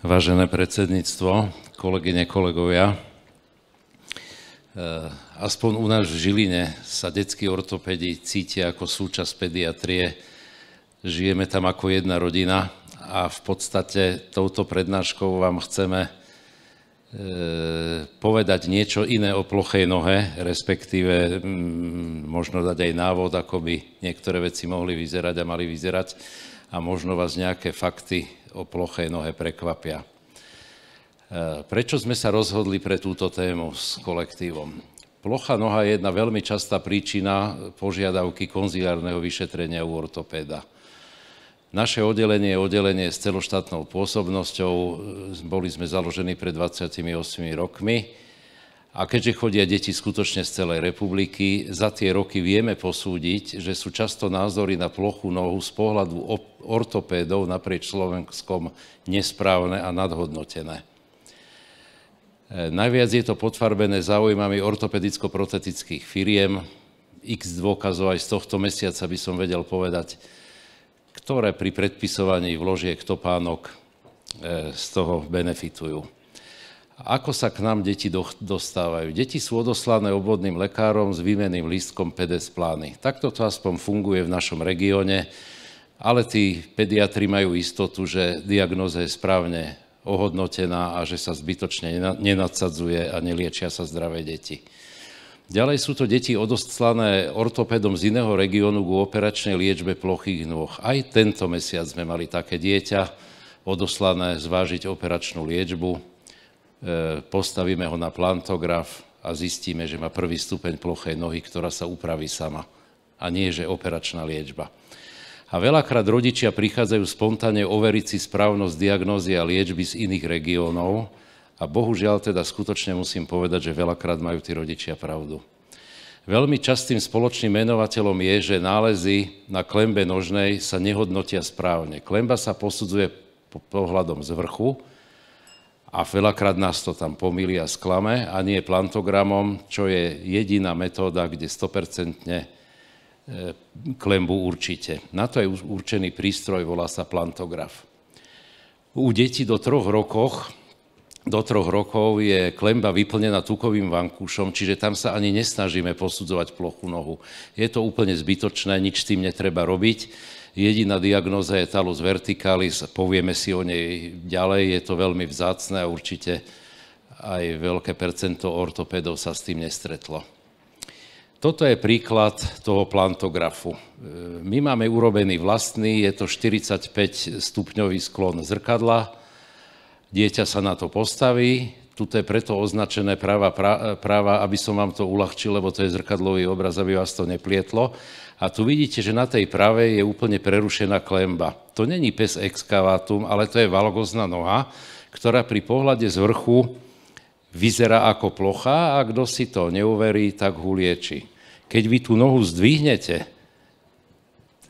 Vážené predsedníctvo, kolegyne, kolegovia, aspoň u nás v Žiline sa detskí ortopedi cítia ako súčasť pediatrie. Žijeme tam ako jedna rodina a v podstate touto prednáškou vám chceme povedať niečo iné o plochej nohe, respektíve možno dať aj návod, ako by niektoré veci mohli vyzerať a mali vyzerať a možno vás nejaké fakty o plochej nohe prekvapia. Prečo sme sa rozhodli pre túto tému s kolektívom? Plochá noha je jedna veľmi častá príčina požiadavky konziliárneho vyšetrenia u ortopéda. Naše oddelenie je oddelenie s celoštátnou pôsobnosťou, boli sme založení pred 28 rokmi a keďže chodia deti skutočne z celej republiky, za tie roky vieme posúdiť, že sú často názory na plochú nohu z pohľadu ortopédov naprieč Slovenskom nesprávne a nadhodnotené. Najviac je to podfarbené záujmami ortopedicko-protetických firiem. X dôkazov aj z tohto mesiaca by som vedel povedať, ktoré pri predpisovaní vložiek topánok z toho benefitujú. Ako sa k nám deti dostávajú? Deti sú odoslané obvodným lekárom s výmenným lístkom PEDES plány. Takto to aspoň funguje v našom regióne, ale tí pediatri majú istotu, že diagnóza je správne ohodnotená a že sa zbytočne nenadsadzuje a neliečia sa zdravé deti. Ďalej sú to deti odoslané ortopédom z iného regiónu ku operačnej liečbe plochých nôh. Aj tento mesiac sme mali také dieťa odoslané zvážiť operačnú liečbu. Postavíme ho na plantograf a zistíme, že má prvý stupeň plochej nohy, ktorá sa upraví sama. A nie, že operačná liečba. A veľakrát rodičia prichádzajú spontánne overiť si správnosť diagnózy a liečby z iných regiónov a bohužiaľ teda skutočne musím povedať, že veľakrát majú tí rodičia pravdu. Veľmi častým spoločným menovateľom je, že nálezy na klembe nožnej sa nehodnotia správne. Klemba sa posudzuje pohľadom z vrchu a veľakrát nás to tam pomýli a sklame a nie plantogramom, čo je jediná metóda, kde 100% klembu určite. Na to je určený prístroj, volá sa plantograf. U detí do 3 rokov je klemba vyplnená tukovým vankúšom, čiže tam sa ani nesnažíme posudzovať plochú nohu. Je to úplne zbytočné, nič s tým netreba robiť. Jediná diagnóza je talus verticalis, povieme si o nej ďalej, je to veľmi vzácne a určite aj veľké percento ortopédov sa s tým nestretlo. Toto je príklad toho plantografu. My máme urobený vlastný, je to 45-stupňový sklon zrkadla. Dieťa sa na to postaví. Tuto je preto označené práva, aby som vám to uľahčil, lebo to je zrkadlový obraz, aby vás to neplietlo. A tu vidíte, že na tej pravej je úplne prerušená klemba. To není pes excavatum, ale to je valgózna noha, ktorá pri pohľade z vrchu vyzerá ako plochá a kto si to neuverí, tak ho lieči. Keď vy tú nohu zdvihnete,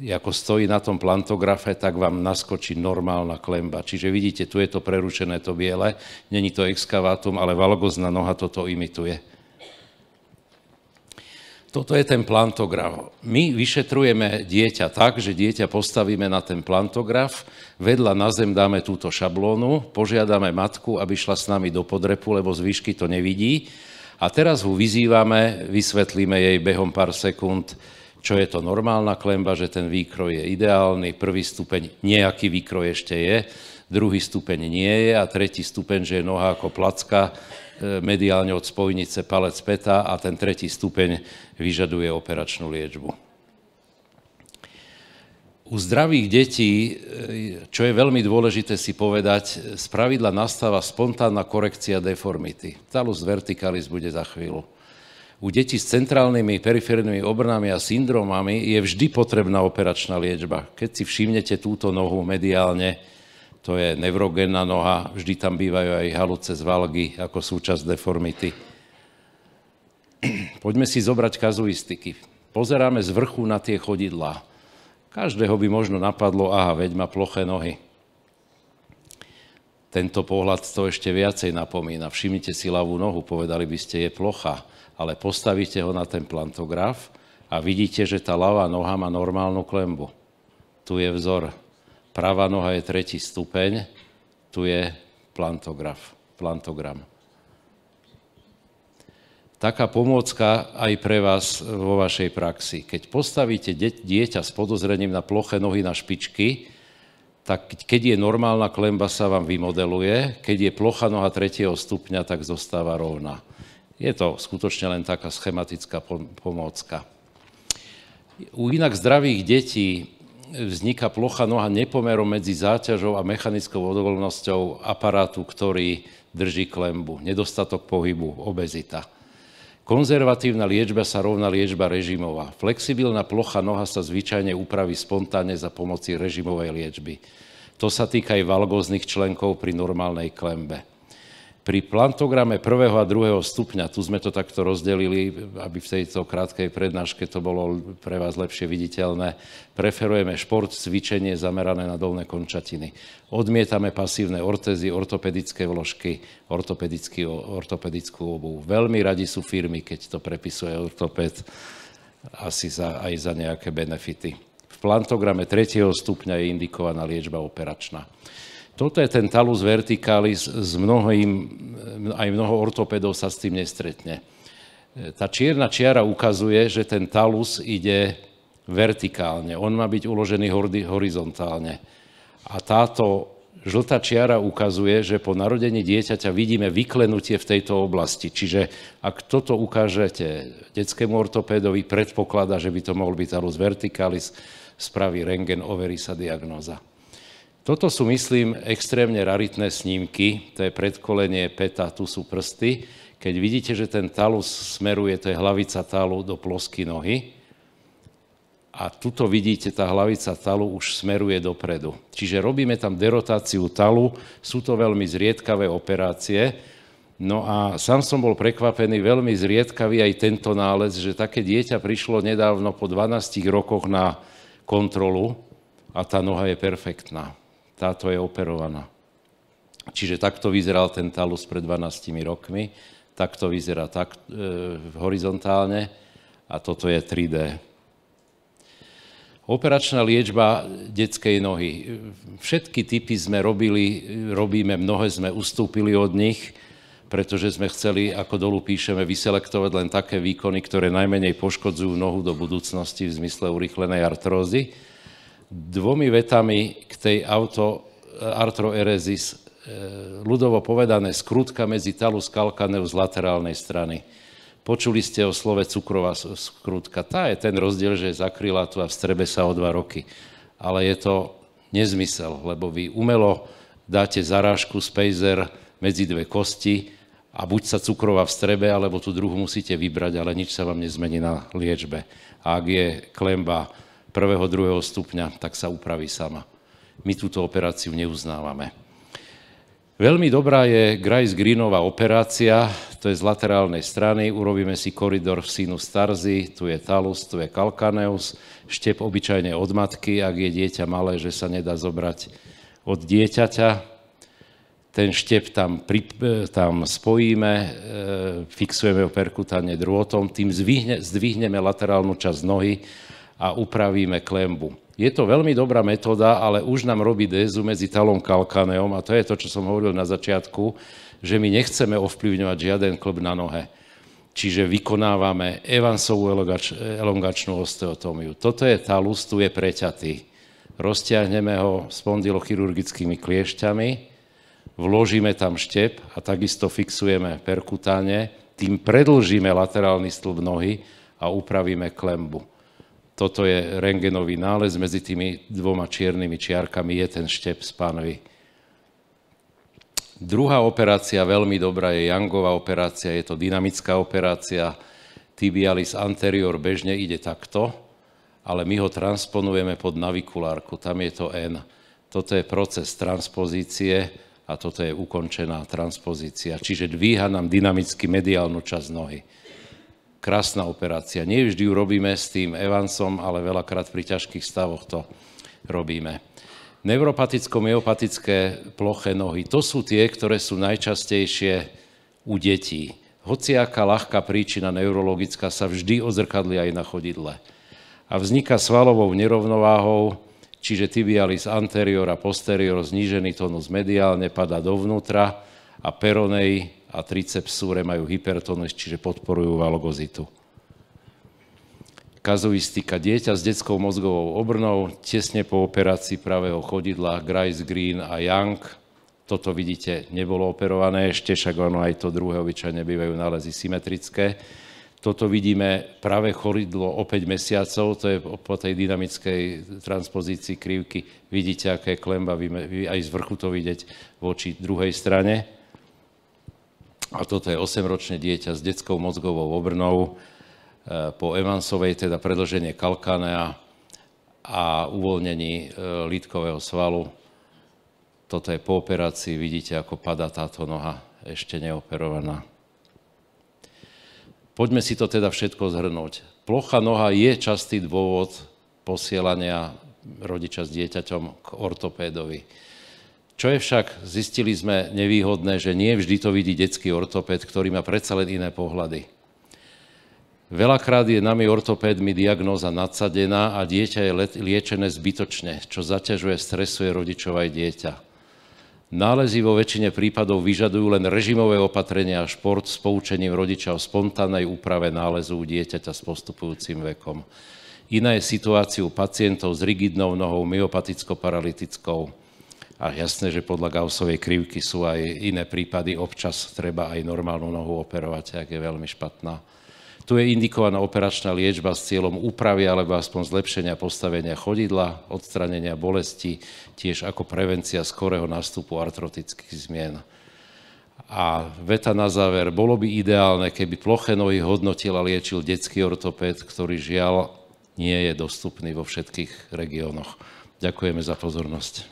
ako stojí na tom plantografe, tak vám naskočí normálna klemba. Čiže vidíte, tu je to prerušené, to biele, není to excavatum, ale valgózna noha toto imituje. Toto je ten plantograf. My vyšetrujeme dieťa tak, že dieťa postavíme na ten plantograf, vedľa na zem dáme túto šablónu, požiadame matku, aby šla s nami do podrepu, lebo z výšky to nevidí. A teraz ho vyzývame, vysvetlíme jej behom pár sekúnd, čo je to normálna klemba, že ten výkroj je ideálny, prvý stupeň nejaký výkroj ešte je, druhý stupeň nie je a tretí stupeň, že je noha ako placka, mediálne od spojnice palec päta a ten tretí stupeň vyžaduje operačnú liečbu. U zdravých detí, čo je veľmi dôležité si povedať, spravidla nastáva spontánna korekcia deformity. Talus verticalis bude za chvíľu. U detí s centrálnymi periférnymi obrnami a syndrómami je vždy potrebná operačná liečba. Keď si všimnete túto nohu mediálne, to je neurogénna noha, vždy tam bývajú aj haluce z valgy ako súčasť deformity. Poďme si zobrať kazuistiky. Pozeráme z vrchu na tie chodidlá. Každého by možno napadlo, aha, veď má ploché nohy. Tento pohľad to ešte viacej napomína. Všimnite si ľavú nohu, povedali by ste, je plochá, ale postavíte ho na ten plantograf a vidíte, že tá ľavá noha má normálnu klembu. Tu je vzor. Pravá noha je 3. stupeň, tu je plantogram. Taká pomôcka aj pre vás vo vašej praxi. Keď postavíte dieťa s podozrením na ploché nohy na špičky, tak keď je normálna klemba, sa vám vymodeluje, keď je plochá noha 3. stupňa, tak zostáva rovná. Je to skutočne len taká schematická pomôcka. U inak zdravých detí vzniká plochá noha nepomerom medzi záťažou a mechanickou odolnosťou aparátu, ktorý drží klembu. Nedostatok pohybu, obezita. Konzervatívna liečba sa rovná liečba režimová. Flexibilná plochá noha sa zvyčajne upraví spontánne za pomoci režimovej liečby. To sa týka aj valgóznych členkov pri normálnej klembe. Pri plantograme 1. a 2. stupňa, tu sme to takto rozdelili, aby v tejto krátkej prednáške to bolo pre vás lepšie viditeľné, preferujeme šport, cvičenie zamerané na dolné končatiny. Odmietame pasívne ortézy, ortopedické vložky, ortopedickú obuv. Veľmi radi sú firmy, keď to prepisuje ortoped, asi aj za nejaké benefity. V plantograme 3. stupňa je indikovaná liečba operačná. Toto je ten talus verticalis, aj mnoho ortopedov sa s tým nestretne. Tá čierna čiara ukazuje, že ten talus ide vertikálne, on má byť uložený horizontálne. A táto žltá čiara ukazuje, že po narodení dieťaťa vidíme vyklenutie v tejto oblasti. Čiže ak toto ukážete detskému ortopédovi, predpokladá, že by to mohol byť talus verticalis, spraví rentgen, overí sa diagnóza. Toto sú, myslím, extrémne raritné snímky, to je predkolenie peta, tu sú prsty. Keď vidíte, že ten talus smeruje, to je hlavica talu do plosky nohy a tuto vidíte, tá hlavica talu už smeruje dopredu. Čiže robíme tam derotáciu talu, sú to veľmi zriedkavé operácie. No a sám som bol prekvapený, veľmi zriedkavý aj tento nález, že také dieťa prišlo nedávno po 12 rokoch na kontrolu a tá noha je perfektná. Táto je operovaná. Čiže takto vyzeral ten talus pred 12 rokmi, takto vyzerá horizontálne a toto je 3D. Operačná liečba detskej nohy. Všetky typy sme robíme, mnohé sme ustúpili od nich, pretože sme chceli, ako dolu píšeme, vyselektovať len také výkony, ktoré najmenej poškodzujú nohu do budúcnosti v zmysle urýchlenej artrózy. 2 vetami k tej artroeresis, ľudovo povedané, skrutka medzi talus calcaneus z laterálnej strany. Počuli ste o slove cukrová skrutka. Tá je ten rozdiel, že je z akrylátu a vstrebe sa o 2 roky. Ale je to nezmysel, lebo vy umelo dáte zarážku, spacer medzi 2 kosti a buď sa cukrová vstrebe, alebo tú druhú musíte vybrať, ale nič sa vám nezmení na liečbe. A ak je klemba 1. 2. stupňa, tak sa upraví sama. My túto operáciu neuznávame. Veľmi dobrá je Grice-Greenová operácia, to je z laterálnej strany, urobíme si koridor v sinus tarsi, tu je talus, tu je calcaneus, štep obyčajne od matky, ak je dieťa malé, že sa nedá zobrať od dieťaťa. Ten štep tam spojíme, fixujeme ho perkutánne drôtom, tým zdvihneme laterálnu časť nohy a upravíme klembu. Je to veľmi dobrá metóda, ale už nám robí dézu medzi talom calcaneom a to je to, čo som hovoril na začiatku, že my nechceme ovplyvňovať žiaden klb na nohe. Čiže vykonávame Evansovú elongačnú osteotómiu. Toto je talus, tu je preťatý. Roztiahneme ho spondylochirurgickými kliešťami, vložíme tam štep a takisto fixujeme perkutáne, tým predĺžime laterálny stĺp nohy a upravíme klembu. Toto je rentgenový nález, medzi tými 2 čiernymi čiarkami je ten štep spánvy. Druhá operácia, veľmi dobrá, je Youngová operácia, je to dynamická operácia. Tibialis anterior bežne ide takto, ale my ho transponujeme pod navikulárku, tam je to N. Toto je proces transpozície a toto je ukončená transpozícia, čiže dvíha nám dynamicky mediálnu časť nohy. Krásna operácia. Nie vždy ju robíme s tým Evansom, ale veľakrát pri ťažkých stavoch to robíme. Neuropaticko-myopatické ploché nohy. To sú tie, ktoré sú najčastejšie u detí. Hociaká ľahká príčina neurologická sa vždy odzrkadlí aj na chodidle. A vzniká svalovou nerovnováhou, čiže tibialis anterior a posterior, znížený tónus mediálne padá dovnútra a peronej a triceps sure majú hypertónus, čiže podporujú valogozitu. Kazuistika. Dieťa s detskou mozgovou obrnou, tesne po operácii pravého chodidla, Grice, Green a Young. Toto vidíte, nebolo operované ešte, však ono aj to druhé obyčajne bývajú nálezy symetrické. Toto vidíme pravé chodidlo o 5 mesiacov, to je po tej dynamickej transpozícii krivky. Vidíte, aké je klemba, aj z vrchu to vidieť voči druhej strane. A toto je 8-ročné dieťa s detskou mozgovou obrnou, po Evansovej, teda predĺženie kalkánea a uvoľnení lítkového svalu. Toto je po operácii, vidíte, ako padá táto noha, ešte neoperovaná. Poďme si to teda všetko zhrnúť. Plochá noha je častý dôvod posielania rodiča s dieťaťom k ortopédovi. Čo je však, zistili sme nevýhodné, že nie vždy to vidí detský ortopéd, ktorý má predsa len iné pohľady. Veľakrát je nami ortopédmi diagnóza nadsadená a dieťa je liečené zbytočne, čo zaťažuje, stresuje rodičov aj dieťa. Nálezy vo väčšine prípadov vyžadujú len režimové opatrenia a šport s poučením rodiča o spontánnej úprave nálezu u dieťaťa s postupujúcim vekom. Iná je situácia u pacientov s rigidnou nohou, myopaticko-paralytickou. A jasné, že podľa Gaussovej krivky sú aj iné prípady, občas treba aj normálnu nohu operovať, ak je veľmi špatná. Tu je indikovaná operačná liečba s cieľom úpravy alebo aspoň zlepšenia postavenia chodidla, odstranenia bolesti, tiež ako prevencia skorého nástupu artrotických zmien. A veta na záver, bolo by ideálne, keby ploché nohy hodnotil a liečil detský ortopéd, ktorý žiaľ nie je dostupný vo všetkých regiónoch. Ďakujeme za pozornosť.